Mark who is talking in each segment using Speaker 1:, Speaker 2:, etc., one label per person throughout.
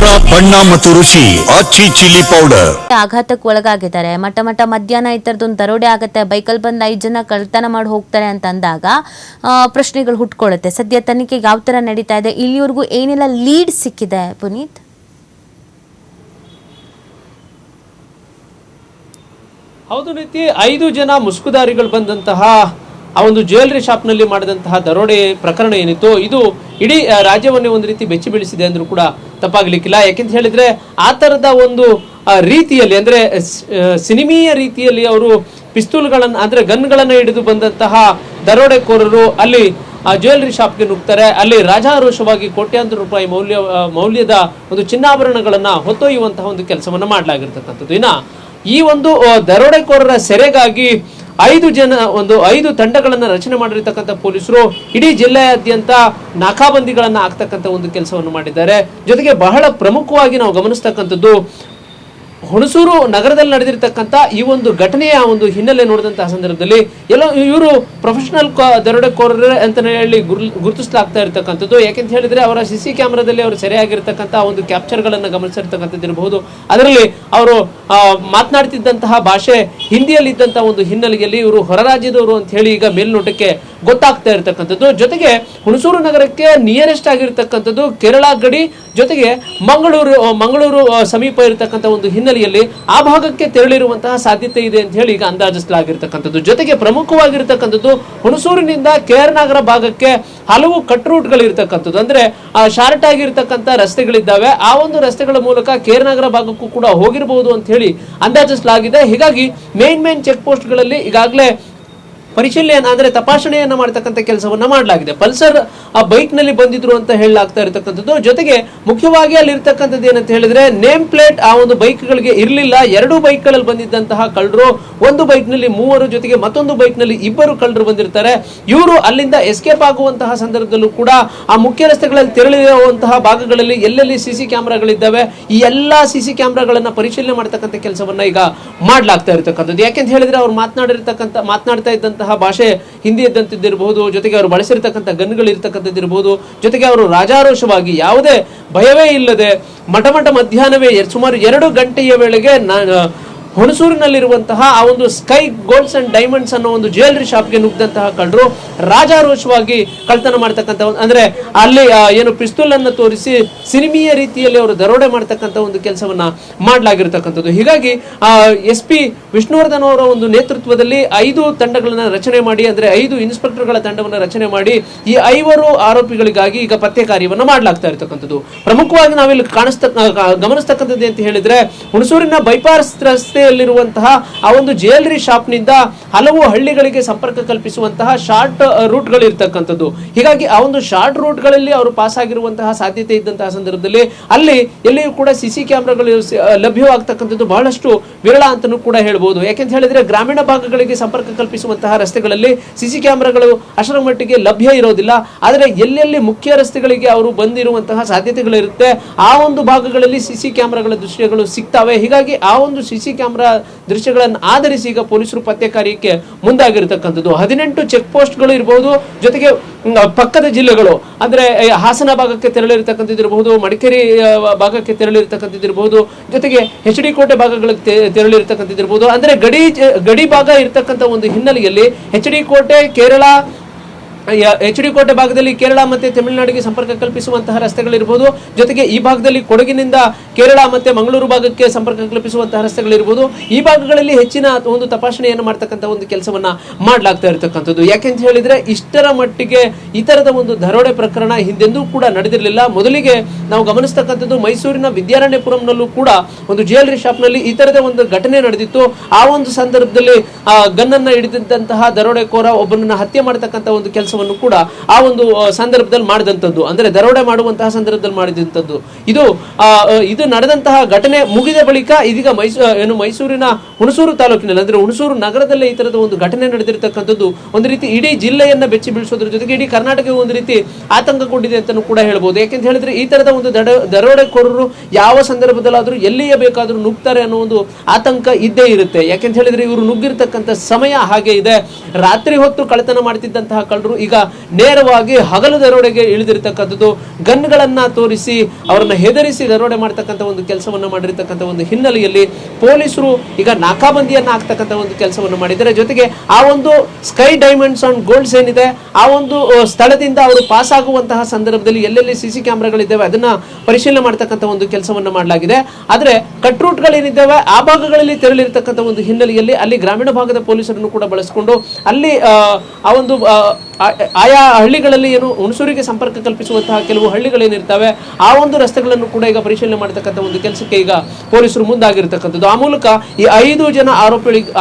Speaker 1: ಖಾರ ಬಣ್ಣ ಮತ್ತು ರುಚಿ ಆಚಿ ಚಿಲ್ಲಿ ಪೌಡರ್.
Speaker 2: ಆಘಾತಕ್ಕೆ ಒಳಗಾಗಿದ್ದಾರೆ. ಮಟ್ಟ ಮಧ್ಯಾಹ್ನ ಈ ಥರದೊಂದು ದರೋಡೆ ಆಗುತ್ತೆ, ಬೈಕಲ್ಲಿ ಬಂದು 5 ಜನ ಕಳ್ತನ ಮಾಡಿ ಹೋಗ್ತಾರೆ ಅಂತ ಅಂದಾಗ ಪ್ರಶ್ನೆಗಳು ಹುಟ್ಕೊಳ್ಳುತ್ತೆ. ಸದ್ಯ ತನಿಖೆ ಯಾವ ಥರ ನಡೀತಾ ಇದೆ, ಇಲ್ಲಿವರೆಗೂ ಏನೆಲ್ಲ ಲೀಡ್ ಸಿಕ್ಕಿದೆ ಪುನೀತ್?
Speaker 3: ಹೌದು ರೀತಿ 5 ಜನ ಮುಸುಕುದಾರಿಗಳು ಬಂದಂತಹ ಆ ಒಂದು ಜ್ಯುವೆಲರಿ ಶಾಪ್ನಲ್ಲಿ ಮಾಡಿದಂತಹ ದರೋಡೆ ಪ್ರಕರಣ ಏನಿತ್ತು, ಇದು ಇಡೀ ರಾಜ್ಯವನ್ನೇ ಒಂದು ರೀತಿ ಬೆಚ್ಚಿ ಬೀಳಿಸಿದೆ ಅಂದ್ರೂ ಕೂಡ ತಪ್ಪಾಗ್ಲಿಕ್ಕಿಲ್ಲ. ಯಾಕೆಂತ ಹೇಳಿದ್ರೆ ಆ ಥರದ ಒಂದು ರೀತಿಯಲ್ಲಿ ಅಂದ್ರೆ ಸಿನಿಮೀಯ ರೀತಿಯಲ್ಲಿ ಅವರು ಪಿಸ್ತೂಲ್ಗಳನ್ನು ಅಂದ್ರೆ ಗನ್ಗಳನ್ನು ಹಿಡಿದು ಬಂದಂತಹ ದರೋಡೆಕೋರರು ಅಲ್ಲಿ ಜ್ಯುವೆಲರಿ ಶಾಪ್ಗೆ ನುಗ್ತಾರೆ. ಅಲ್ಲಿ ರಾಜಾರೋಷವಾಗಿ ಕೋಟ್ಯಾಂತರ ರೂಪಾಯಿ ಮೌಲ್ಯದ ಒಂದು ಚಿನ್ನಾಭರಣಗಳನ್ನ ಹೊತ್ತೊಯ್ಯುವಂತಹ ಒಂದು ಕೆಲಸವನ್ನ ಮಾಡಲಾಗಿರ್ತಕ್ಕಂಥದ್ದು. ಇನ್ನ ಈ ಒಂದು ದರೋಡೆಕೋರರ ಸೆರೆಗಾಗಿ 5 ತಂಡಗಳನ್ನು ರಚನೆ ಮಾಡಿರ್ತಕ್ಕಂಥ ಪೊಲೀಸರು ಇಡೀ ಜಿಲ್ಲೆಯಾದ್ಯಂತ ನಾಕಾಬಂದಿಗಳನ್ನ ಹಾಕ್ತಕ್ಕಂಥ ಒಂದು ಕೆಲಸವನ್ನು ಮಾಡಿದ್ದಾರೆ. ಜೊತೆಗೆ ಬಹಳ ಪ್ರಮುಖವಾಗಿ ನಾವು ಗಮನಿಸ್ತಕ್ಕಂಥದ್ದು, ಹುಣಸೂರು ನಗರದಲ್ಲಿ ನಡೆದಿರ್ತಕ್ಕಂಥ ಈ ಒಂದು ಘಟನೆಯ ಒಂದು ಹಿನ್ನೆಲೆ ನೋಡಿದಂತಹ ಸಂದರ್ಭದಲ್ಲಿ ಎಲ್ಲೋ ಇವರು ಪ್ರೊಫೆಷನಲ್ ದರೋಡೆಕೋರರೇ ಅಂತ ಹೇಳಿ ಗುರುತಿಸಲಾಗ್ತಾ ಇರತಕ್ಕಂಥದ್ದು. ಯಾಕೆಂತ ಹೇಳಿದ್ರೆ ಅವರ CC ಕ್ಯಾಮೆರಾದಲ್ಲಿ ಅವರು ಸೆರೆಯಾಗಿರ್ತಕ್ಕಂಥ ಒಂದು ಕ್ಯಾಪ್ಚರ್ಗಳನ್ನು ಗಮನಿಸಿರ್ತಕ್ಕಂಥದ್ದು ಇರಬಹುದು. ಅದರಲ್ಲಿ ಅವರು ಮಾತನಾಡ್ತಿದ್ದಂತಹ ಭಾಷೆ ಹಿಂದಿಯಲ್ಲಿದ್ದಂತಹ ಒಂದು ಹಿನ್ನೆಲೆಯಲ್ಲಿ ಇವರು ಹೊರ ರಾಜ್ಯದವರು ಅಂತ ಹೇಳಿ ಈಗ ಮೇಲ್ನೋಟಕ್ಕೆ ಗೊತ್ತಾಗ್ತಾ ಇರತಕ್ಕಂಥದ್ದು. ಜೊತೆಗೆ ಹುಣಸೂರು ನಗರಕ್ಕೆ ನಿಯರೆಸ್ಟ್ ಆಗಿರ್ತಕ್ಕಂಥದ್ದು ಕೇರಳ ಗಡಿ, ಜೊತೆಗೆ ಮಂಗಳೂರು ಸಮೀಪ ಇರತಕ್ಕಂಥ ಒಂದು ಹಿನ್ನೆಲೆಯಲ್ಲಿ ಆ ಭಾಗಕ್ಕೆ ತೆರಳಿರುವಂತಹ ಸಾಧ್ಯತೆ ಇದೆ ಅಂತ ಹೇಳಿ ಈಗ ಅಂದಾಜಿಸಲಾಗಿರ್ತಕ್ಕಂಥದ್ದು. ಜೊತೆಗೆ ಪ್ರಮುಖವಾಗಿರ್ತಕ್ಕಂಥದ್ದು, ಹುಣಸೂರಿನಿಂದ KR ನಗರ ಭಾಗಕ್ಕೆ ಹಲವು ಕಟ್ ರೂಟ್ಗಳು ಇರ್ತಕ್ಕಂಥದ್ದು, ಅಂದ್ರೆ ಶಾರ್ಟ್ ಆಗಿರ್ತಕ್ಕಂಥ ರಸ್ತೆಗಳಿದ್ದಾವೆ. ಆ ಒಂದು ರಸ್ತೆಗಳ ಮೂಲಕ KR ನಗರ ಭಾಗಕ್ಕೂ ಕೂಡ ಹೋಗಿರಬಹುದು ಅಂತ ಹೇಳಿ ಅಂದಾಜಿಸಲಾಗಿದೆ. ಹೀಗಾಗಿ ಮೇನ್ ಚೆಕ್ ಪೋಸ್ಟ್ ಗಳಲ್ಲಿ ಈಗಾಗಲೇ ಪರಿಶೀಲನೆ ಅಂದ್ರೆ ತಪಾಸಣೆಯನ್ನ ಮಾಡತಕ್ಕಂಥ ಕೆಲಸವನ್ನ ಮಾಡಲಾಗಿದೆ. ಪಲ್ಸರ್ ಆ ಬೈಕ್ ನಲ್ಲಿ ಬಂದಿದ್ರು ಅಂತ ಹೇಳಲಾಗ್ತಾ ಇರತಕ್ಕಂಥದ್ದು. ಜೊತೆಗೆ ಮುಖ್ಯವಾಗಿ ಅಲ್ಲಿ ಇರ್ತಕ್ಕಂಥದ್ದು ಏನಂತ ಹೇಳಿದ್ರೆ ನೇಮ್ ಪ್ಲೇಟ್ ಆ ಒಂದು ಬೈಕ್ ಗಳಿಗೆ ಇರಲಿಲ್ಲ. 2 ಬೈಕ್ ಗಳಲ್ಲಿ ಬಂದಿದ್ದಂತಹ ಕಳ್ಳರು, ಒಂದು ಬೈಕ್ ನಲ್ಲಿ 3, ಜೊತೆಗೆ ಮತ್ತೊಂದು ಬೈಕ್ ನಲ್ಲಿ 2 ಕಳ್ಳರು ಬಂದಿರ್ತಾರೆ. ಇವರು ಅಲ್ಲಿಂದ ಎಸ್ಕೇಪ್ ಆಗುವಂತಹ ಸಂದರ್ಭದಲ್ಲೂ ಕೂಡ ಆ ಮುಖ್ಯ ರಸ್ತೆಗಳಲ್ಲಿ ತೆರಳಿರುವಂತಹ ಭಾಗಗಳಲ್ಲಿ ಎಲ್ಲೆಲ್ಲಿ CC ಕ್ಯಾಮೆರಾಗಳಿದ್ದಾವೆ, ಈ ಎಲ್ಲಾ CC ಕ್ಯಾಮೆರಾಗಳನ್ನ ಪರಿಶೀಲನೆ ಮಾಡತಕ್ಕಂಥ ಕೆಲಸವನ್ನ ಈಗ ಮಾಡ್ಲಾಗ್ತಾ ಇರತಕ್ಕಂಥದ್ದು. ಯಾಕೆಂತ ಹೇಳಿದ್ರೆ ಅವ್ರು ಮಾತನಾಡ್ತಾ ಇದ್ದಂತಹ ಭಾಷೆ ಹಿಂದಿ ಇದ್ದಂತಿದ್ದಿರಬಹುದು, ಜೊತೆಗೆ ಅವರು ಬಳಸಿರ್ತಕ್ಕಂಥ ಗನ್ಗಳು ಇರ್ತಕ್ಕಂಥದ್ದಿರಬಹುದು, ಜೊತೆಗೆ ಅವರು ರಾಜಾರೋಷವಾಗಿ ಯಾವುದೇ ಭಯವೇ ಇಲ್ಲದೆ ಮಧ್ಯಾಹ್ನವೇ ಸುಮಾರು 2 ಗಂಟೆಯ ವೇಳೆಗೆ ಹುಣಸೂರಿನಲ್ಲಿರುವಂತಹ ಆ ಒಂದು ಸ್ಕೈ ಗೋಲ್ಡ್ಸ್ ಅಂಡ್ ಡೈಮಂಡ್ಸ್ ಅನ್ನೋ ಒಂದು ಜ್ಯುವೆಲರಿ ಶಾಪ್ಗೆ ನುಗ್ಗಿದಂತಹ ಕಳ್ಳರು ರಾಜಾರೋಷವಾಗಿ ಕಳ್ತನ ಮಾಡ್ತಕ್ಕಂಥ ಅಂದ್ರೆ ಅಲ್ಲಿ ಏನು ಪಿಸ್ತೂಲ್ ಅನ್ನು ತೋರಿಸಿ ಸಿನಿಮೀಯ ರೀತಿಯಲ್ಲಿ ಅವರು ದರೋಡೆ ಮಾಡ್ತಕ್ಕಂಥ ಒಂದು ಕೆಲಸವನ್ನ ಮಾಡಲಾಗಿರ್ತಕ್ಕಂಥದ್ದು. ಹೀಗಾಗಿ SP ವಿಷ್ಣುವರ್ಧನ್ ಅವರ ಒಂದು ನೇತೃತ್ವದಲ್ಲಿ 5 ತಂಡಗಳನ್ನ ರಚನೆ ಮಾಡಿ, ಅಂದ್ರೆ 5 ಇನ್ಸ್ಪೆಕ್ಟರ್ಗಳ ತಂಡವನ್ನು ರಚನೆ ಮಾಡಿ ಈ 5 ಆರೋಪಿಗಳಿಗಾಗಿ ಈಗ ಪತ್ತೆ ಕಾರ್ಯವನ್ನು ಮಾಡಲಾಗ್ತಾ ಇರತಕ್ಕಂಥದ್ದು. ಪ್ರಮುಖವಾಗಿ ನಾವಿಲ್ಲಿ ಗಮನಿಸ್ತಕ್ಕಂಥದ್ದು ಅಂತ ಹೇಳಿದ್ರೆ, ಹುಣಸೂರಿನ ಬೈಪಾಸ್ ರಸ್ತೆಯಲ್ಲಿರುವಂತಹ ಆ ಒಂದು ಜ್ಯುವೆಲರಿ ಶಾಪ್ ನಿಂದ ಹಲವು ಹಳ್ಳಿಗಳಿಗೆ ಸಂಪರ್ಕ ಕಲ್ಪಿಸುವಂತಹ ಶಾರ್ಟ್ ರೂಟ್ ಗಳು ಇರ್ತಕ್ಕಂಥದ್ದು. ಹೀಗಾಗಿ ಆ ಒಂದು ಶಾರ್ಟ್ ರೂಟ್ ಗಳಲ್ಲಿ ಅವರು ಪಾಸ್ ಆಗಿರುವಂತಹ ಸಾಧ್ಯತೆ ಇದ್ದಂತಹ ಸಂದರ್ಭದಲ್ಲಿ ಅಲ್ಲಿ ಎಲ್ಲಿಯೂ ಕೂಡ CC ಕ್ಯಾಮೆರಾಗಳು ಲಭ್ಯವಾಗ್ತಕ್ಕಂಥದ್ದು ಬಹಳಷ್ಟು ವಿರಳ ಅಂತಲೂ ಕೂಡ ಹೇಳ್ಬೋದು. ಯಾಕೆಂತ ಹೇಳಿದ್ರೆ ಗ್ರಾಮೀಣ ಭಾಗಗಳಿಗೆ ಸಂಪರ್ಕ ಕಲ್ಪಿಸುವಂತಹ ರಸ್ತೆಗಳಲ್ಲಿ CC ಕ್ಯಾಮೆರಾಗಳು ಅಷ್ಟರ ಮಟ್ಟಿಗೆ ಲಭ್ಯ ಇರೋದಿಲ್ಲ. ಆದರೆ ಎಲ್ಲೆಲ್ಲಿ ಮುಖ್ಯ ರಸ್ತೆಗಳಿಗೆ ಅವರು ಬಂದಿರುವಂತಹ ಸಾಧ್ಯತೆಗಳಿರುತ್ತೆ, ಆ ಒಂದು ಭಾಗಗಳಲ್ಲಿ CC ಕ್ಯಾಮೆರಾಗಳ ದೃಶ್ಯಗಳು ಸಿಗ್ತವೆ. ಹೀಗಾಗಿ ಆ ಒಂದು CC ಕ್ಯಾಮೆರಾ ದೃಶ್ಯಗಳನ್ನು ಆಧರಿಸಿ ಈಗ ಪೊಲೀಸರು ಪತ್ತೆ ಕಾರ್ಯಕ್ಕೆ ಮುಂದಾಗಿರ್ತಕ್ಕಂಥದ್ದು. 18 ಚೆಕ್ ಪೋಸ್ಟ್ಗಳು ಇರಬಹುದು, ಜೊತೆಗೆ ಪಕ್ಕದ ಜಿಲ್ಲೆಗಳು ಅಂದ್ರೆ ಹಾಸನ ಭಾಗಕ್ಕೆ ತೆರಳಿರ್ತಕ್ಕಂಥದ್ದಿರಬಹುದು, ಮಡಿಕೇರಿ ಭಾಗಕ್ಕೆ ತೆರಳಿರ್ತಕ್ಕಂಥದ್ದಿರಬಹುದು, ಜೊತೆಗೆ HD ಕೋಟೆ ಭಾಗಗಳಿಗೆ ತೆರಳಿರ್ತಕ್ಕಂಥದ್ದಿರಬಹುದು. ಅಂದ್ರೆ ಗಡಿ ಭಾಗ ಇರ್ತಕ್ಕಂಥ ಒಂದು ಹಿನ್ನೆಲೆಯಲ್ಲಿ HD ಕೋಟೆ ಕೇರಳ HD ಕೋಟೆ ಭಾಗದಲ್ಲಿ ಕೇರಳ ಮತ್ತೆ ತಮಿಳುನಾಡಿಗೆ ಸಂಪರ್ಕ ಕಲ್ಪಿಸುವಂತಹ ರಸ್ತೆಗಳಿರಬಹುದು, ಜೊತೆಗೆ ಈ ಭಾಗದಲ್ಲಿ ಕೊಡಗಿನಿಂದ ಕೇರಳ ಮತ್ತೆ ಮಂಗಳೂರು ಭಾಗಕ್ಕೆ ಸಂಪರ್ಕ ಕಲ್ಪಿಸುವಂತಹ ರಸ್ತೆಗಳಿರಬಹುದು. ಈ ಭಾಗಗಳಲ್ಲಿ ಹೆಚ್ಚಿನ ಒಂದು ತಪಾಸಣೆಯನ್ನು ಮಾಡ್ತಕ್ಕಂಥ ಒಂದು ಕೆಲಸವನ್ನ ಮಾಡಲಾಗ್ತಾ ಇರತಕ್ಕಂಥದ್ದು. ಯಾಕೆಂತ ಹೇಳಿದ್ರೆ ಇಷ್ಟರ ಮಟ್ಟಿಗೆ ಈ ತರದ ಒಂದು ದರೋಡೆ ಪ್ರಕರಣ ಹಿಂದೆಂದೂ ಕೂಡ ನಡೆದಿರಲಿಲ್ಲ. ಮೊದಲಿಗೆ ನಾವು ಗಮನಿಸ್ತಕ್ಕಂಥದ್ದು, ಮೈಸೂರಿನ ವಿದ್ಯಾರಣ್ಯಪುರಂನಲ್ಲೂ ಕೂಡ ಒಂದು ಜ್ಯುವೆಲರಿ ಶಾಪ್ ನಲ್ಲಿ ಈ ತರದ ಒಂದು ಘಟನೆ ನಡೆದಿತ್ತು. ಆ ಒಂದು ಸಂದರ್ಭದಲ್ಲಿ ಗನ್ನನ್ನ ಹಿಡಿದಂತಹ ದರೋಡೆಕೋರ ಒಬ್ಬನನ್ನ ಹತ್ಯೆ ಮಾಡತಕ್ಕಂಥ ಒಂದು ಕೆಲಸ ಕೂಡ ಆ ಒಂದು ಸಂದರ್ಭದಲ್ಲಿ ಮಾಡಿದಂಥದ್ದು, ಅಂದ್ರೆ ದರೋಡೆ ಮಾಡುವಂತಹ ಸಂದರ್ಭದಲ್ಲಿ ಮಾಡಿದಂಥದ್ದು. ಇದು ನಡೆದಂತಹ ಘಟನೆ ಮುಗಿದ ಬಳಿಕ ಇದೀಗ ಮೈಸೂರಿನ ಹುಣಸೂರು ತಾಲೂಕಿನಲ್ಲಿ ಅಂದ್ರೆ ಹುಣಸೂರು ನಗರದಲ್ಲೇ ಈ ತರದ ಒಂದು ಘಟನೆ ನಡೆದಿರತಕ್ಕಂಥದ್ದು ಒಂದು ರೀತಿ ಇಡೀ ಜಿಲ್ಲೆಯನ್ನ ಬೆಚ್ಚಿ ಬೀಳಿಸೋದ್ರ ಜೊತೆಗೆ ಇಡೀ ಕರ್ನಾಟಕ ಒಂದು ರೀತಿ ಆತಂಕಗೊಂಡಿದೆ ಅಂತ ಕೂಡ ಹೇಳ್ಬೋದು. ಯಾಕೆಂತ ಹೇಳಿದ್ರೆ ಈ ತರದ ಒಂದು ದರೋಡೆಕೋರರು ಯಾವ ಸಂದರ್ಭದಲ್ಲಾದ್ರೂ ಎಲ್ಲಿಯೇ ಬೇಕಾದ್ರೂ ನುಗ್ತಾರೆ ಅನ್ನೋ ಒಂದು ಆತಂಕ ಇದ್ದೇ ಇರುತ್ತೆ. ಯಾಕೆಂತ ಹೇಳಿದ್ರೆ ಇವರು ನುಗ್ಗಿರ್ತಕ್ಕಂಥ ಸಮಯ ಹಾಗೆ ಇದೆ. ರಾತ್ರಿ ಹೊತ್ತು ಕಳ್ಳತನ ಮಾಡ್ತಿದ್ದಂತಹ ಕಳ್ಳರು ಈಗ ನೇರವಾಗಿ ಹಗಲು ದರೋಡೆಗೆ ಇಳಿದಿರ್ತಕ್ಕಂಥದ್ದು, ಗನ್ಗಳನ್ನ ತೋರಿಸಿ ಅವರನ್ನ ಹೆದರಿಸಿ ದರೋಡೆ ಮಾಡ್ತಕ್ಕಂಥ ಒಂದು ಕೆಲಸವನ್ನ ಮಾಡಿರ್ತಕ್ಕಂಥ ಒಂದು ಹಿನ್ನೆಲೆಯಲ್ಲಿ ಪೊಲೀಸರು ಈಗ ನಾಕಾಬಂದಿಯನ್ನ ಹಾಕ್ತಕ್ಕಂಥ ಒಂದು ಕೆಲಸವನ್ನು ಮಾಡಿದ್ದಾರೆ. ಜೊತೆಗೆ ಆ ಒಂದು ಸ್ಕೈ ಡೈಮಂಡ್ಸ್ ಅಂಡ್ ಗೋಲ್ಡ್ಸ್ ಏನಿದೆ ಆ ಒಂದು ಸ್ಥಳದಿಂದ ಅವರು ಪಾಸ್ ಆಗುವಂತಹ ಸಂದರ್ಭದಲ್ಲಿ ಎಲ್ಲೆಲ್ಲಿ ಸಿಸಿ ಕ್ಯಾಮೆರಾಗಳಿದ್ದಾವೆ ಅದನ್ನ ಪರಿಶೀಲನೆ ಮಾಡ್ತಕ್ಕಂಥ ಒಂದು ಕೆಲಸವನ್ನ ಮಾಡಲಾಗಿದೆ. ಆದ್ರೆ ಕಟ್ ರೂಟ್ಗಳೇನಿದ್ದಾವೆ ಆ ಭಾಗಗಳಲ್ಲಿ ತೆರಳಿರ್ತಕ್ಕಂಥ ಒಂದು ಹಿನ್ನೆಲೆಯಲ್ಲಿ ಅಲ್ಲಿ ಗ್ರಾಮೀಣ ಭಾಗದ ಪೊಲೀಸರನ್ನು ಕೂಡ ಬಳಸಿಕೊಂಡು ಅಲ್ಲಿ ಆ ಒಂದು ಆಯಾ ಹಳ್ಳಿಗಳಲ್ಲಿ ಏನು ಹುಣಸೂರಿಗೆ ಸಂಪರ್ಕ ಕಲ್ಪಿಸುವಂತಹ ಕೆಲವು ಹಳ್ಳಿಗಳೇನಿರ್ತವೆ ಆ ಒಂದು ರಸ್ತೆಗಳನ್ನು ಕೂಡ ಈಗ ಪರಿಶೀಲನೆ ಮಾಡತಕ್ಕಂಥ ಒಂದು ಕೆಲಸಕ್ಕೆ ಈಗ ಪೊಲೀಸರು ಮುಂದಾಗಿರ್ತಕ್ಕಂಥದ್ದು. ಆ ಮೂಲಕ ಈ 5 ಜನ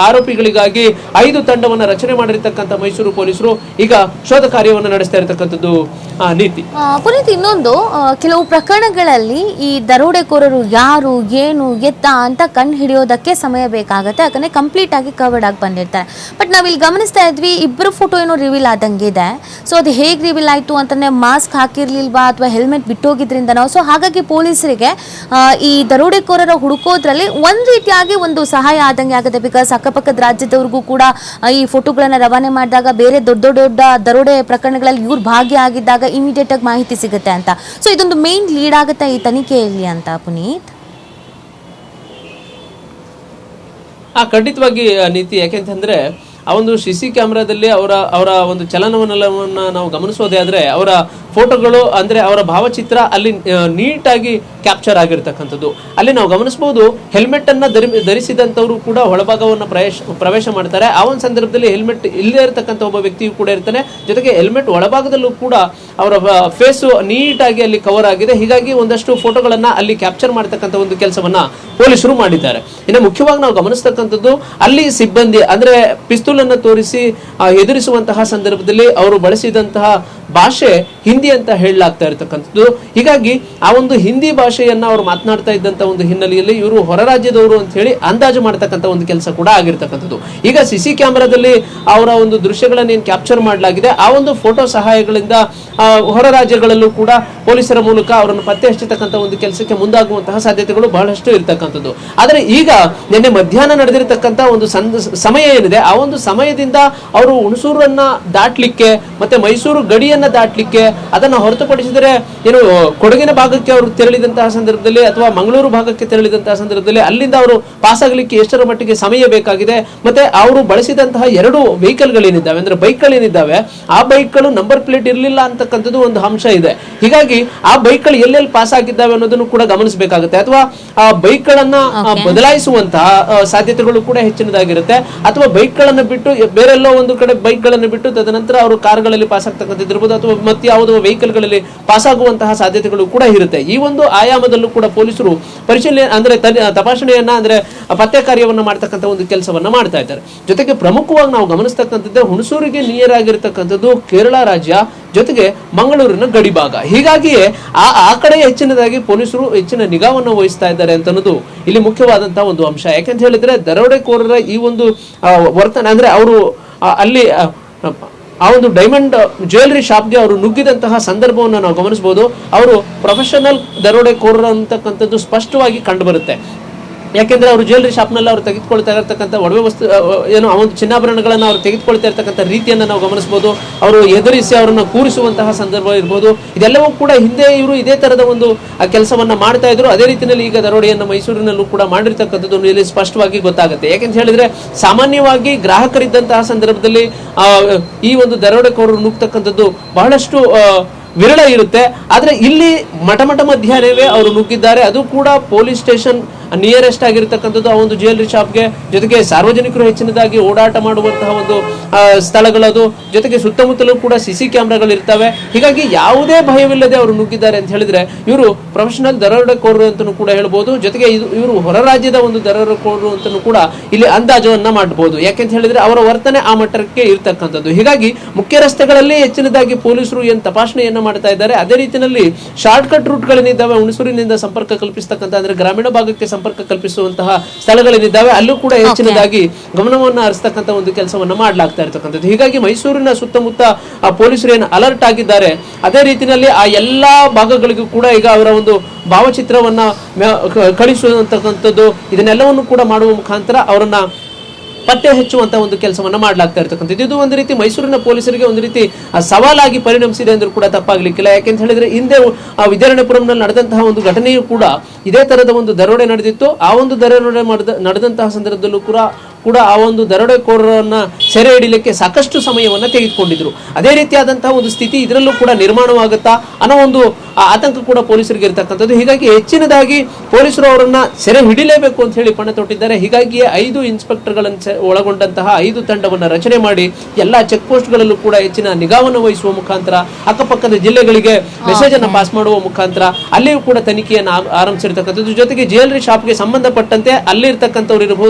Speaker 3: ಆರೋಪಿಗಳಿಗಾಗಿ 5 ತಂಡವನ್ನು ರಚನೆ ಮಾಡಿರ್ತಕ್ಕಂಥ ಮೈಸೂರು ಪೊಲೀಸರು ಈಗ ಶೋಧ ಕಾರ್ಯವನ್ನು ನಡೆಸ್ತಾ ಇರತಕ್ಕಂಥದ್ದು ನೀತಿ.
Speaker 2: ಪುನೀತ್, ಇನ್ನೊಂದು ಕೆಲವು ಪ್ರಕರಣಗಳಲ್ಲಿ ಈ ದರೋಡೆಕೋರರು ಯಾರು ಏನು ಎತ್ತ ಅಂತ ಕಂಡು ಹಿಡಿಯೋದಕ್ಕೆ ಸಮಯ ಬೇಕಾಗತ್ತೆ, ಯಾಕಂದ್ರೆ ಕಂಪ್ಲೀಟ್ ಆಗಿ ಕವರ್ಡ್ ಆಗಿ ಬಂದಿರ್ತಾರೆ. ಬಟ್ ನಾವಿಲ್ಲಿ ಗಮನಿಸ್ತಾ ಇದ್ವಿ ಇಬ್ಬರು ಫೋಟೋ ಏನೋ ರಿವೀಲ್ ಆದಂಗೆ ಇದೆ. ಸೊ ಅದು ಹೇಗೆ ರಿವೀಲ್ ಆಯಿತು ಅಂತಂದ್ರೆ ಮಾಸ್ಕ್ ಹಾಕಿರ್ಲಿಲ್ವಾ ಅಥವಾ ಹೆಲ್ಮೆಟ್ ಬಿಟ್ಟೋಗಿದ್ರಿಂದನೋ. ಸೊ ಹಾಗಾಗಿ ಪೊಲೀಸರಿಗೆ ಈ ದರೋಡೆಕೋರರ ಹುಡುಕೋದ್ರಲ್ಲಿ ಒಂದು ರೀತಿಯಾಗಿ ಒಂದು ಸಹಾಯ ಆದಂಗೆ ಆಗುತ್ತೆ. ಬಿಕಾಸ್ ಅಕ್ಕಪಕ್ಕದ ರಾಜ್ಯದವ್ರಿಗೂ ಕೂಡ ಈ ಫೋಟೋಗಳನ್ನ ರವಾನೆ ಮಾಡಿದಾಗ ಬೇರೆ ದೊಡ್ಡ ದೊಡ್ಡ ದರೋಡೆ ಪ್ರಕರಣಗಳಲ್ಲಿ ಇವ್ರು ಭಾಗಿಯಾಗಿದ್ದಾಗ ಇಮಿಡಿಯೇಟ್ ಆಗಿ ಮಾಹಿತಿ ಸಿಗುತ್ತೆ ಅಂತ. ಸೊ ಇದೊಂದು ಮೇನ್ ಲೀಡ್ ಆಗುತ್ತೆ ಈ ತನಿಖೆಯಲ್ಲಿ ಅಂತ ಪುನೀತ್.
Speaker 3: ಖಂಡಿತವಾಗಿ ನೀತಿ. ಯಾಕೆಂತಂದ್ರೆ ಆ ಒಂದು ಸಿಸಿ ಕ್ಯಾಮ್ರಾದಲ್ಲಿ ಅವರ ಒಂದು ಚಲನವಲನವನ್ನ ನಾವು ಗಮನಿಸೋದೇ ಆದ್ರೆ ಅವರ ಫೋಟೋಗಳು ಅಂದ್ರೆ ಅವರ ಭಾವಚಿತ್ರ ಅಲ್ಲಿ ನೀಟಾಗಿ ಕ್ಯಾಪ್ಚರ್ ಆಗಿರ್ತಕ್ಕಂಥದ್ದು. ಅಲ್ಲಿ ನಾವು ಗಮನಿಸಬಹುದು ಹೆಲ್ಮೆಟ್ ಅನ್ನ ಧರಿಸಿದಂತವರು ಕೂಡ ಒಳಭಾಗವನ್ನು ಪ್ರವೇಶ ಮಾಡ್ತಾರೆ. ಆ ಒಂದು ಸಂದರ್ಭದಲ್ಲಿ ಹೆಲ್ಮೆಟ್ ಇಲ್ಲದೆ ಇರತಕ್ಕಂಥ ಒಬ್ಬ ವ್ಯಕ್ತಿಯು ಕೂಡ ಇರ್ತಾನೆ. ಜೊತೆಗೆ ಹೆಲ್ಮೆಟ್ ಒಳಭಾಗದಲ್ಲೂ ಕೂಡ ಅವರ ಫೇಸು ನೀಟಾಗಿ ಅಲ್ಲಿ ಕವರ್ ಆಗಿದೆ. ಹೀಗಾಗಿ ಒಂದಷ್ಟು ಫೋಟೋಗಳನ್ನ ಅಲ್ಲಿ ಕ್ಯಾಪ್ಚರ್ ಮಾಡ್ತಕ್ಕಂಥ ಒಂದು ಕೆಲಸವನ್ನ ಪೊಲೀಸರು ಮಾಡಿದ್ದಾರೆ. ಇನ್ನು ಮುಖ್ಯವಾಗಿ ನಾವು ಗಮನಿಸ್ತಕ್ಕಂಥದ್ದು ಅಲ್ಲಿ ಸಿಬ್ಬಂದಿ ಅಂದ್ರೆ ಪಿಸ್ತೂಲ್ ಅನ್ನು ತೋರಿಸಿ ಎದುರಿಸುವಂತಹ ಸಂದರ್ಭದಲ್ಲಿ ಅವರು ಬಳಸಿದಂತಹ ಭಾಷೆ ಹಿಂದಿ ಅಂತ ಹೇಳಲಾಗ್ತಾ ಇರತಕ್ಕಂಥದ್ದು. ಹೀಗಾಗಿ ಆ ಒಂದು ಹಿಂದಿ ಭಾಷೆಯನ್ನ ಅವರು ಮಾತನಾಡ್ತಾ ಇದ್ದಂತ ಒಂದು ಹಿನ್ನೆಲೆಯಲ್ಲಿ ಇವರು ಹೊರ ರಾಜ್ಯದವರು ಅಂತ ಹೇಳಿ ಅಂದಾಜು ಮಾಡತಕ್ಕಂಥ ಒಂದು ಕೆಲಸ ಕೂಡ ಆಗಿರ್ತಕ್ಕಂಥದ್ದು. ಈಗ ಸಿಸಿ ಕ್ಯಾಮೆರಾದಲ್ಲಿ ಅವರ ಒಂದು ದೃಶ್ಯಗಳನ್ನ ಏನ್ ಕ್ಯಾಪ್ಚರ್ ಮಾಡಲಾಗಿದೆ ಆ ಒಂದು ಫೋಟೋ ಸಹಾಯಗಳಿಂದ ಹೊರ ರಾಜ್ಯಗಳಲ್ಲೂ ಕೂಡ ಪೊಲೀಸರ ಮೂಲಕ ಅವರನ್ನು ಪತ್ತೆ ಹಚ್ಚತಕ್ಕಂಥ ಒಂದು ಕೆಲಸಕ್ಕೆ ಮುಂದಾಗುವಂತಹ ಸಾಧ್ಯತೆಗಳು ಬಹಳಷ್ಟು ಇರತಕ್ಕಂಥದ್ದು. ಆದ್ರೆ ಈಗ ನಿನ್ನೆ ಮಧ್ಯಾಹ್ನ ನಡೆದಿರತಕ್ಕಂಥ ಒಂದು ಸಮಯ ಏನಿದೆ ಆ ಒಂದು ಸಮಯದಿಂದ ಅವರು ಹುಣಸೂರನ್ನ ದಾಟ್ಲಿಕ್ಕೆ ಮತ್ತೆ ಮೈಸೂರು ಗಡಿಯನ್ನ ದಾಟ್ಲಿಕ್ಕೆ ಅದನ್ನ ಹೊರತುಪಡಿಸಿದರೆ ಏನು ಕೊಡಗಿನ ಭಾಗಕ್ಕೆ ಅವರು ತೆರಳಿದಂತಹ ಸಂದರ್ಭದಲ್ಲಿ ಅಥವಾ ಮಂಗಳೂರು ಭಾಗಕ್ಕೆ ತೆರಳಿದಂತಹ ಸಂದರ್ಭದಲ್ಲಿ ಅಲ್ಲಿಂದ ಅವರು ಪಾಸ್ ಆಗ್ಲಿಕ್ಕೆ ಎಷ್ಟರ ಮಟ್ಟಿಗೆ ಸಮಯ ಬೇಕಾಗಿದೆ. ಮತ್ತೆ ಅವರು ಬಳಸಿದಂತಹ 2 ವೆಹಿಕಲ್ಗಳೇನಿದ್ದಾವೆ ಅಂದ್ರೆ ಬೈಕ್ಗಳೇನಿದ್ದಾವೆ ಆ ಬೈಕ್ಗಳು ನಂಬರ್ ಪ್ಲೇಟ್ ಇರಲಿಲ್ಲ ಅಂತಕ್ಕಂಥದ್ದು ಒಂದು ಅಂಶ ಇದೆ. ಹೀಗಾಗಿ ಆ ಬೈಕ್ಗಳು ಎಲ್ಲೆಲ್ಲಿ ಪಾಸ್ ಆಗಿದ್ದಾವೆ ಅನ್ನೋದನ್ನು ಕೂಡ ಗಮನಿಸಬೇಕಾಗುತ್ತೆ. ಅಥವಾ ಆ ಬೈಕ್ಗಳನ್ನ ಬದಲಾಯಿಸುವಂತಹ ಸಾಧ್ಯತೆಗಳು ಕೂಡ ಹೆಚ್ಚಿನದಾಗಿರುತ್ತೆ. ಅಥವಾ ಬೈಕ್ಗಳನ್ನು ಬಿಟ್ಟು ಬೇರೆಲ್ಲೋ ಒಂದು ಕಡೆ ಬೈಕ್ಗಳನ್ನು ಬಿಟ್ಟು ತದನಂತರ ಅವರು ಕಾರ್ಗಳಲ್ಲಿ ಪಾಸ್ ಆಗ್ತಕ್ಕಂಥದ್ದು ಇರ್ಬೋದು ಅಥವಾ ಮತ್ತೆ ಯಾವುದೋ ವೆಹಿಕಲ್ಗಳಲ್ಲಿ ಪಾಸ್ ಆಗುವಂತಹ ಸಾಧ್ಯತೆಗಳು ಕೂಡ ಇರುತ್ತೆ. ಈ ಒಂದು ಆಯಾಮದಲ್ಲೂ ಕೂಡ ಪೊಲೀಸರು ಪರಿಶೀಲನೆ ಅಂದ್ರೆ ತಪಾಸಣೆಯನ್ನ ಅಂದ್ರೆ ಪತ್ತೆ ಕಾರ್ಯವನ್ನು ಮಾಡ್ತಕ್ಕಂಥ ಒಂದು ಕೆಲಸವನ್ನ ಮಾಡ್ತಾ ಇದ್ದಾರೆ. ಜೊತೆಗೆ ಪ್ರಮುಖವಾಗಿ ನಾವು ಗಮನಿಸ್ತಕ್ಕಂಥದ್ದು ಹುಣಸೂರಿಗೆ ನಿಯರ್ ಆಗಿರ್ತಕ್ಕಂಥದ್ದು ಕೇರಳ ರಾಜ್ಯ ಜೊತೆಗೆ ಮಂಗಳೂರಿನ ಗಡಿ ಭಾಗ. ಹೀಗಾಗಿಯೇ ಆ ಕಡೆ ಹೆಚ್ಚಿನದಾಗಿ ಪೊಲೀಸರು ಹೆಚ್ಚಿನ ನಿಗಾವನ್ನು ವಹಿಸ್ತಾ ಇದ್ದಾರೆ ಅಂತ ಅನ್ನೋದು ಇಲ್ಲಿ ಮುಖ್ಯವಾದಂತಹ ಒಂದು ಅಂಶ. ಯಾಕಂತ ಹೇಳಿದ್ರೆ ದರೋಡೆಕೋರರ ಈ ಒಂದು ವರ್ತನೆ ಅಂದ್ರೆ ಅವರು ಅಲ್ಲಿ ಆ ಒಂದು ಡೈಮಂಡ್ ಜ್ಯುವೆಲರಿ ಶಾಪ್ಗೆ ಅವರು ನುಗ್ಗಿದಂತಹ ಸಂದರ್ಭವನ್ನು ನಾವು ಗಮನಿಸಬಹುದು. ಅವರು ಪ್ರೊಫೆಷನಲ್ ದರೋಡೆಕೋರರು ಅಂತಕ್ಕಂಥದ್ದು ಸ್ಪಷ್ಟವಾಗಿ ಕಂಡು ಬರುತ್ತೆ. ಯಾಕೆಂದ್ರೆ ಅವರು ಜ್ಯುವೆಲರಿ ಶಾಪ್ನಲ್ಲಿ ಅವರು ತೆಗೆದುಕೊಳ್ತಾ ಇರತಕ್ಕಂಥ ಒಡವೆ ವಸ್ತು ಏನು ಆ ಒಂದು ಚಿನ್ನಾಭರಣಗಳನ್ನು ಅವರು ತೆಗೆದುಕೊಳ್ತಾ ಇರ್ತಕ್ಕಂಥ ರೀತಿಯನ್ನು ನಾವು ಗಮನಿಸಬಹುದು. ಅವರು ಎದುರಿಸಿ ಅವರನ್ನು ಕೂರಿಸುವಂತಹ ಸಂದರ್ಭ ಇರ್ಬೋದು. ಇದೆಲ್ಲವೂ ಕೂಡ ಹಿಂದೆ ಇವರು ಇದೇ ತರದ ಒಂದು ಕೆಲಸವನ್ನ ಮಾಡ್ತಾ ಇದ್ರು. ಅದೇ ರೀತಿಯಲ್ಲಿ ಈಗ ದರೋಡೆಯನ್ನು ಮೈಸೂರಿನಲ್ಲೂ ಕೂಡ ಮಾಡಿರ್ತಕ್ಕಂಥದ್ದು ಇಲ್ಲಿ ಸ್ಪಷ್ಟವಾಗಿ ಗೊತ್ತಾಗುತ್ತೆ. ಯಾಕೆಂತ ಹೇಳಿದ್ರೆ ಸಾಮಾನ್ಯವಾಗಿ ಗ್ರಾಹಕರಿದ್ದಂತಹ ಸಂದರ್ಭದಲ್ಲಿ ಈ ಒಂದು ದರೋಡೆಕೋರರು ನುಗ್ತಕ್ಕಂಥದ್ದು ಬಹಳಷ್ಟು ವಿರಳ ಇರುತ್ತೆ. ಆದ್ರೆ ಇಲ್ಲಿ ಮಠ ಮಧ್ಯಾಹ್ನವೇ ಅವರು ನುಗ್ಗಿದ್ದಾರೆ. ಅದು ಕೂಡ ಪೊಲೀಸ್ ಸ್ಟೇಷನ್ ನಿಯರೆಸ್ಟ್ ಆಗಿರ್ತಕ್ಕಂಥದ್ದು ಆ ಒಂದು ಜ್ಯುವೆಲರಿ ಶಾಪ್ಗೆ. ಜೊತೆಗೆ ಸಾರ್ವಜನಿಕರು ಹೆಚ್ಚಿನದಾಗಿ ಓಡಾಟ ಮಾಡುವಂತಹ ಒಂದು ಸ್ಥಳಗಳದು. ಜೊತೆಗೆ ಸುತ್ತಮುತ್ತಲೂ ಕೂಡ ಸಿಸಿ ಕ್ಯಾಮ್ರಾಗಳು ಇರ್ತವೆ. ಹೀಗಾಗಿ ಯಾವುದೇ ಭಯವಿಲ್ಲದೆ ಅವರು ನುಗ್ಗಿದ್ದಾರೆ ಅಂತ ಹೇಳಿದ್ರೆ ಇವರು ಪ್ರೊಫೆಷನಲ್ ದರೋಡೆಕೋರರು ಅಂತಲೂ ಕೂಡ ಹೇಳ್ಬೋದು. ಜೊತೆಗೆ ಇವರು ಹೊರ ರಾಜ್ಯದ ಒಂದು ದರೋಡೆಕೋರರು ಅಂತಲೂ ಕೂಡ ಇಲ್ಲಿ ಅಂದಾಜವನ್ನ ಮಾಡಬಹುದು. ಯಾಕೆಂತ ಹೇಳಿದ್ರೆ ಅವರ ವರ್ತನೆ ಆ ಮಟ್ಟಕ್ಕೆ ಇರ್ತಕ್ಕಂಥದ್ದು. ಹೀಗಾಗಿ ಮುಖ್ಯ ರಸ್ತೆಗಳಲ್ಲಿ ಹೆಚ್ಚಿನದಾಗಿ ಪೊಲೀಸರು ಏನು ತಪಾಸಣೆಯನ್ನ ಮಾಡ್ತಾ ಇದ್ದಾರೆ. ಅದೇ ರೀತಿಯಲ್ಲಿ ಶಾರ್ಟ್ ಕಟ್ ರೂಟ್ಗಳೇನಿದ್ದಾವೆ ಹುಣಸೂರಿನಿಂದ ಸಂಪರ್ಕ ಕಲ್ಪಿಸ್ತಕ್ಕಂಥ ಅಂದ್ರೆ ಗ್ರಾಮೀಣ ಭಾಗಕ್ಕೆ ಸಂಪರ್ಕ ಕಲ್ಪಿಸುವಂತಹ ಸ್ಥಳಗಳೇನಿದ್ದಾವೆ ಅಲ್ಲೂ ಕೂಡ ಹೆಚ್ಚಿನದಾಗಿ ಗಮನವನ್ನು ಹರಿಸ್ತಕ್ಕಂಥ ಒಂದು ಕೆಲಸವನ್ನ ಮಾಡಲಾಗ್ತಾ ಇರ್ತಕ್ಕಂಥದ್ದು. ಹೀಗಾಗಿ ಮೈಸೂರಿನ ಸುತ್ತಮುತ್ತ ಪೊಲೀಸರು ಏನು ಅಲರ್ಟ್ ಆಗಿದ್ದಾರೆ ಅದೇ ರೀತಿಯಲ್ಲಿ ಆ ಎಲ್ಲಾ ಭಾಗಗಳಿಗೂ ಕೂಡ ಈಗ ಅವರ ಒಂದು ಭಾವಚಿತ್ರವನ್ನ ಕಳಿಸುವಂತಕ್ಕಂಥದ್ದು ಇದನ್ನೆಲ್ಲವನ್ನು ಕೂಡ ಮಾಡುವ ಮುಖಾಂತರ ಅವರನ್ನ ಪತ್ತೆ ಹಚ್ಚುವಂತ ಒಂದು ಕೆಲಸವನ್ನ ಮಾಡಲಾಗ್ತಾ ಇರ್ತಕ್ಕಂಥದ್ದು. ಇದು ಒಂದು ರೀತಿ ಮೈಸೂರಿನ ಪೊಲೀಸರಿಗೆ ಒಂದು ರೀತಿ ಸವಾಲಾಗಿ ಪರಿಣಮಿಸಿದೆ ಅಂದ್ರೂ ಕೂಡ ತಪ್ಪಾಗ್ಲಿಕ್ಕಿಲ್ಲ. ಯಾಕೆಂತ ಹೇಳಿದ್ರೆ ಹಿಂದೆ ವಿದ್ಯಾರಣ್ಯಪುರಂನಲ್ಲಿ ನಡೆದಂತಹ ಒಂದು ಘಟನೆಯು ಕೂಡ ಇದೇ ತರದ ಒಂದು ದರೋಡೆ ನಡೆದಿತ್ತು. ಆ ಒಂದು ದರೋಡೆ ನಡೆದಂತಹ ಸಂದರ್ಭದಲ್ಲೂ ಕೂಡ ಆ ಒಂದು ದರೋಡೆಕೋರರನ್ನ ಸೆರೆ ಹಿಡಿಲಿಕ್ಕೆ ಸಾಕಷ್ಟು ಸಮಯವನ್ನ ತೆಗೆದುಕೊಂಡಿದ್ರು. ಅದೇ ರೀತಿಯಾದಂತಹ ಒಂದು ಸ್ಥಿತಿ ಇದರಲ್ಲೂ ಕೂಡ ನಿರ್ಮಾಣವಾಗುತ್ತಾ ಅನ್ನೋ ಒಂದು ಆತಂಕ ಕೂಡ ಪೊಲೀಸರಿಗೆ ಇರತಕ್ಕಂಥದ್ದು. ಹೀಗಾಗಿ ಹೆಚ್ಚಿನದಾಗಿ ಪೊಲೀಸರು ಅವರನ್ನ ಸೆರೆ ಹಿಡಿಲೇಬೇಕು ಅಂತ ಹೇಳಿ ಪಣ ತೊಟ್ಟಿದ್ದಾರೆ. ಹೀಗಾಗಿಯೇ 5 ಇನ್ಸ್ಪೆಕ್ಟರ್ಗಳನ್ನು ಒಳಗೊಂಡಂತಹ 5 ತಂಡವನ್ನು ರಚನೆ ಮಾಡಿ ಎಲ್ಲಾ ಚೆಕ್ ಪೋಸ್ಟ್ಗಳಲ್ಲೂ ಕೂಡ ಹೆಚ್ಚಿನ ನಿಗಾವನ್ನು ವಹಿಸುವ ಮುಖಾಂತರ, ಅಕ್ಕಪಕ್ಕದ ಜಿಲ್ಲೆಗಳಿಗೆ ಮೆಸೇಜ್ ಅನ್ನು ಪಾಸ್ ಮಾಡುವ ಮುಖಾಂತರ ಅಲ್ಲಿಯೂ ಕೂಡ ತನಿಖೆಯನ್ನು ಆರಂಭಿಸಿರ್ತಕ್ಕಂಥದ್ದು. ಜೊತೆಗೆ ಜ್ಯುವೆಲರಿ ಶಾಪ್ಗೆ ಸಂಬಂಧಪಟ್ಟಂತೆ ಅಲ್ಲಿರ್ತಕ್ಕಂಥವ್ರು ಇರಬಹುದು,